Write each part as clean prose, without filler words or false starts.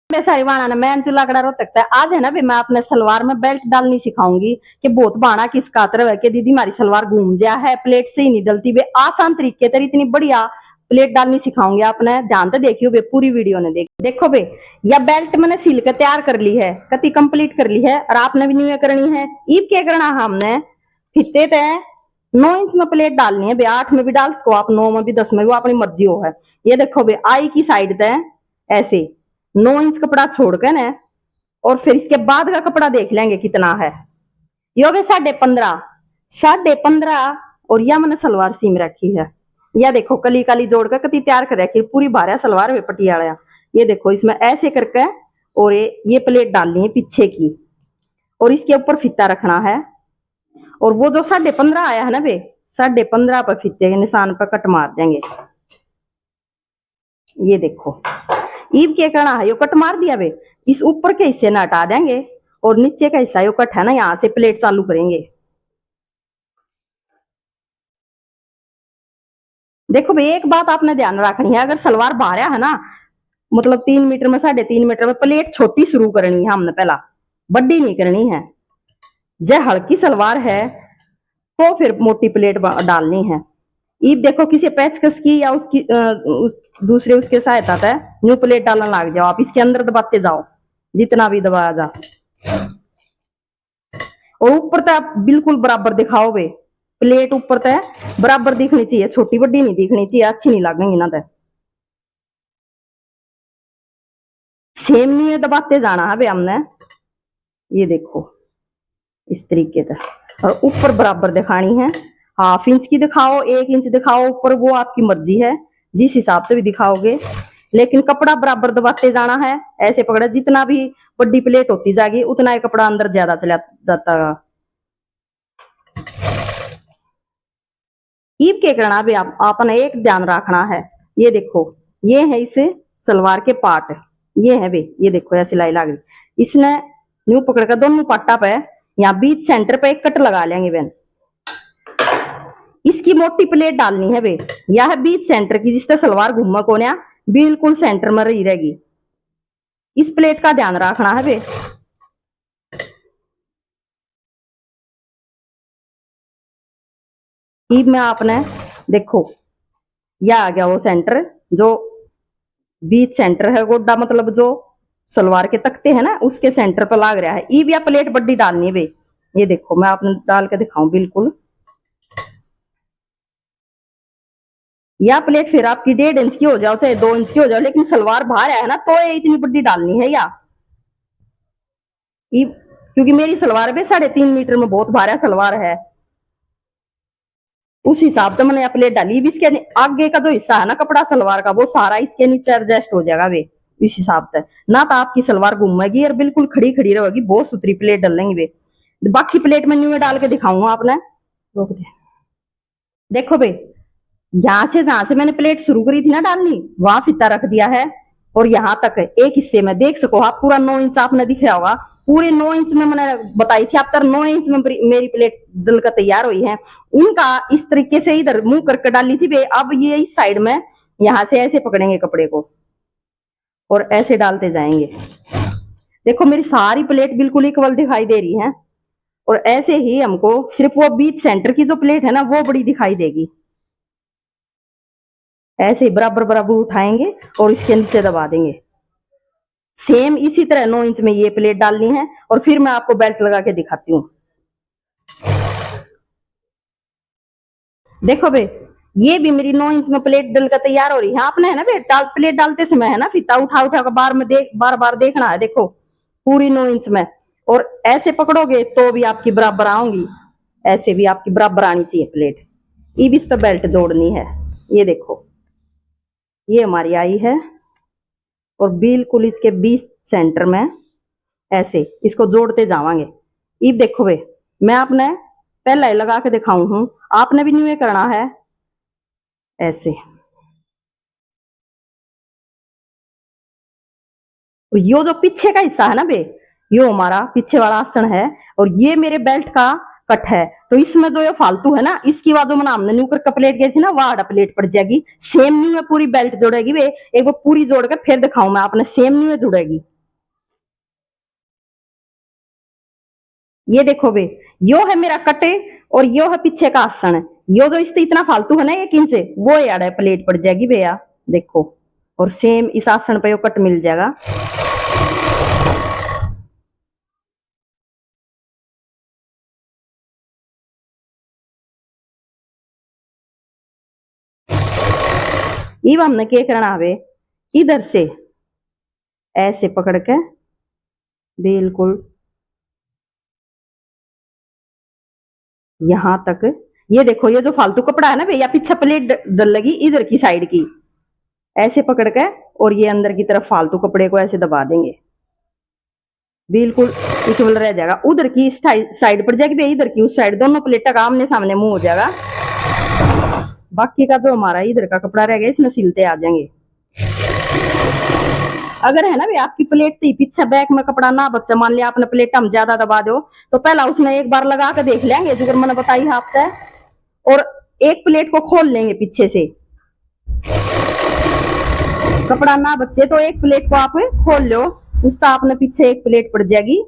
सारी बाणा ना मैं चूल्हा रो सकता है। आज है ना भी मैं अपने सलवार में बेल्ट डालनी सिखाऊंगी कि बहुत बाणा किस कातर है कि दीदी हमारी सलवार घूम जा है, प्लेट से ही नहीं डलती वे आसान तरीके तर इतनी बढ़िया प्लेट डालनी सिखाऊंगी। आपने ध्यान तो देखियो बे, पूरी वीडियो ने देखो बे। या बेल्ट मैंने सिल के तैयार कर ली है, कति कंप्लीट कर ली है और आपने भी न्यू करनी है। ईब क्या करना हमने फिते तय 9 इंच में प्लेट डालनी है बे, 8 में भी डाल सको आप, 9 में भी 10 में भी, अपनी मर्जी हो है। ये देखो बे, आई की साइड तय ऐसे 9 इंच कपड़ा छोड़कर ना, और फिर इसके बाद का कपड़ा देख लेंगे कितना है। यो बे 15.5 और यह मैंने सलवार सीम रखी है। यह देखो कली काली जोड़कर कति तैयार कर रखी, पूरी भारा सलवार वे पटियाला। ये देखो इसमें ऐसे करके और ये प्लेट डालनी है पीछे की, और इसके ऊपर फीता रखना है। और वो जो 15.5 आया है ना बे, 15.5 पर फीते के निशान पर कट मार देंगे। ये देखो ईब क्या करना है, यो कट मार दिया बे, इस ऊपर के हिस्से ना हटा देंगे और नीचे का हिस्सा यो कट है ना, यहां से प्लेट चालू करेंगे। देखो भाई एक बात आपने ध्यान रखनी है, अगर सलवार बाहर है ना, मतलब 3 मीटर में 3.5 मीटर में, प्लेट छोटी शुरू करनी है हमने, पहला बड़ी नहीं करनी है। जय हल्की सलवार है तो फिर मोटी प्लेट डालनी है। ईब देखो किसी पेचकस की या उसकी दूसरे उसके सहायता से न्यू प्लेट डालना लग जाओ, आप इसके अंदर दबाते जाओ जितना भी दबाया जा, और ऊपर तक बिल्कुल बराबर दिखाओ बे, प्लेट ऊपर तक बराबर दिखनी चाहिए, छोटी बड़ी नहीं दिखनी चाहिए, अच्छी नहीं लगेंगी ना। तक सेम नहीं है, दबाते जाना है बे हमने। ये देखो इस तरीके से, और ऊपर बराबर दिखानी है। 1/2 इंच की दिखाओ, 1 इंच दिखाओ ऊपर, वो आपकी मर्जी है जिस हिसाब से भी दिखाओगे, लेकिन कपड़ा बराबर दबाते जाना है। ऐसे पकड़ा, जितना भी बड़ी प्लेट होती जाएगी उतना ही कपड़ा अंदर ज्यादा चला जाता है। ईब के करना भी आपने एक ध्यान रखना है। ये देखो ये है इस सलवार के पार्ट, ये है बे, ये देखो यह सिलाई लग रही, इसने न्यू पकड़कर दोनों पाटा पे यहाँ बीच सेंटर पे एक कट लगा लेंगे बहन। इसकी मोटी प्लेट डालनी है बे, यह है बीच सेंटर की, जिससे सलवार घूमा कोन्या बिल्कुल सेंटर में रही रहेगी। इस प्लेट का ध्यान रखना है बे। ईब में आपने देखो यह आ गया वो सेंटर, जो बीच सेंटर है गोड्डा, मतलब जो सलवार के तख्ते है ना उसके सेंटर पर लाग रहा है। ईब या प्लेट बड़ी डालनी है बे। ये देखो मैं आपने डाल के दिखाऊं, बिल्कुल या प्लेट फिर आपकी 1.5 इंच की हो जाओ चाहे 2 इंच की हो जाओ, लेकिन सलवार बाहर है ना तो ये इतनी बड़ी डालनी है। या क्योंकि मेरी सलवार भी 3.5 मीटर में बहुत भारा सलवार है, उस हिसाब से मैंने प्लेट डाली। इसके आगे का जो हिस्सा है ना कपड़ा सलवार का, वो सारा इसके नीचे एडजस्ट हो जाएगा वे, इस हिसाब से ना तो आपकी सलवार घूमेगी और बिल्कुल खड़ी खड़ी रहेगी। बहुत सुथरी प्लेट डालेंगे वे। बाकी प्लेट में न्यू डाल के दिखाऊंगा आपने, रोक दे। देखो बे, जहां से मैंने प्लेट शुरू करी थी ना डालनी, वहां फीता रख दिया है, और यहाँ तक एक हिस्से में देख सको आप पूरा 9 इंच आपने दिख रहा होगा। पूरे 9 इंच में मैंने बताई थी आप, 9 इंच में मेरी प्लेट डलकर तैयार हुई है। इनका इस तरीके से इधर मुंह करके डाली थी बे। अब ये इस साइड में यहां से ऐसे पकड़ेंगे कपड़े को और ऐसे डालते जाएंगे। देखो मेरी सारी प्लेट बिल्कुल इक्वल दिखाई दे रही है, और ऐसे ही हमको सिर्फ वो बीच सेंटर की जो प्लेट है ना वो बड़ी दिखाई देगी। ऐसे ही बराबर बराबर उठाएंगे और इसके नीचे दबा देंगे। सेम इसी तरह 9 इंच में ये प्लेट डालनी है, और फिर मैं आपको बेल्ट लगा के दिखाती हूँ। देखो बे, ये भी मेरी 9 इंच में प्लेट डल कर तैयार हो रही है। आपने है ना बे प्लेट डालते समय है ना फीता उठा उठा कर बार बार देखना है। देखो पूरी 9 इंच में, और ऐसे पकड़ोगे तो भी आपकी बराबर आऊंगी, ऐसे भी आपकी बराबर आनी चाहिए प्लेट। अब इस पे बेल्ट जोड़नी है। ये देखो ये हमारी आई है, और बिल्कुल इसके बीच सेंटर में ऐसे इसको जोड़ते जावांगे। अब देखो बे, मैं आपने पहला ही लगा के दिखाऊं हूं, आपने भी न्यू करना है ऐसे। और यो जो पीछे का हिस्सा है ना बे, यो हमारा पीछे वाला आसन है, और ये मेरे बेल्ट का कट है। तो इसमें जो ये फालतू है ना, इसकी बाजू में हमने न्यू कर प्लेट गई थी ना, वह प्लेट पड़ जाएगी। सेम न्यू में पूरी बेल्ट जोड़ेगी वे। एक बार पूरी जोड़ के फिर दिखाऊं मैं आपने, सेम न्यू जुड़ेगी। ये देखो बे, यो है मेरा कटे और यो है पीछे का आसन। यो जो इससे इतना फालतू है ना ये किन से वो यार है प्लेट पड़ जाएगी भैया, देखो। और सेम इस आसन पे यो कट मिल जाएगा। इब हमने क्या करना है, इधर से ऐसे पकड़ के बिल्कुल यहां तक। ये देखो ये जो फालतू कपड़ा है ना भैया, पीछे प्लेट डल लगी इधर की साइड की, ऐसे पकड़ के और ये अंदर की तरफ फालतू कपड़े को ऐसे दबा देंगे, बिल्कुल इक्वल रह जाएगा। उधर की साइड पड़ जाएगी भैया, इधर की उस साइड, दोनों प्लेटा का आमने सामने मुंह हो जाएगा। बाकी का जो हमारा इधर का कपड़ा रह गया इसमें सिलते आ जाएंगे। अगर है ना भाई आपकी प्लेट थी पीछे बैक में कपड़ा ना बच्चा, मान लिया आपने प्लेट हम ज्यादा दबा दो, तो पहला उसने एक बार लगा के देख लेंगे जो मैंने बताई है आपसे, और एक प्लेट को खोल लेंगे पीछे से, कपड़ा ना बच्चे तो एक प्लेट को आप खोल लो, उसका आपने पीछे एक प्लेट पड़ जाएगी।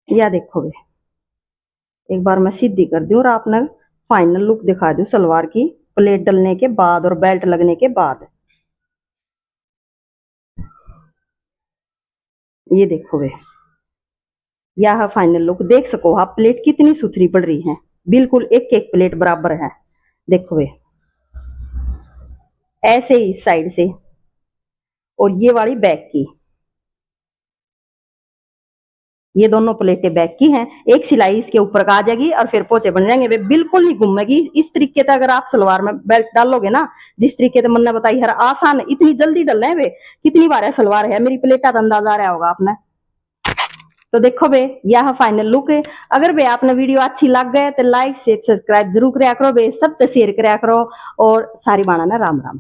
या देखो वे, एक बार मैं सीधी कर दूं और आपने फाइनल लुक दिखा दूं सलवार की, प्लेट डलने के बाद और बेल्ट लगने के बाद। ये देखो वे, यह फाइनल लुक देख सको आप, प्लेट कितनी सुथरी पड़ रही है, बिल्कुल एक एक प्लेट बराबर है। देखो वे ऐसे ही इस साइड से, और ये वाली बैक की, ये दोनों प्लेटें बैक की हैं, एक सिलाई इसके ऊपर का आ जाएगी और फिर पोचे बन जाएंगे वे, बिल्कुल नहीं घूमेगी। इस तरीके से अगर आप सलवार में बेल्ट डालोगे ना, जिस तरीके से मैंने बताई है, आसान, इतनी जल्दी डल रहे वे, कितनी बार है सलवार है मेरी प्लेटा का अंदाजा आ रहा होगा आपने। तो देखो बे यह फाइनल लुक है। अगर बे आपने वीडियो अच्छी लग गए तो लाइक शेयर सब्सक्राइब जरूर कराया करो बे, सब शेयर कराया करो, और सारी बाणा ना राम राम।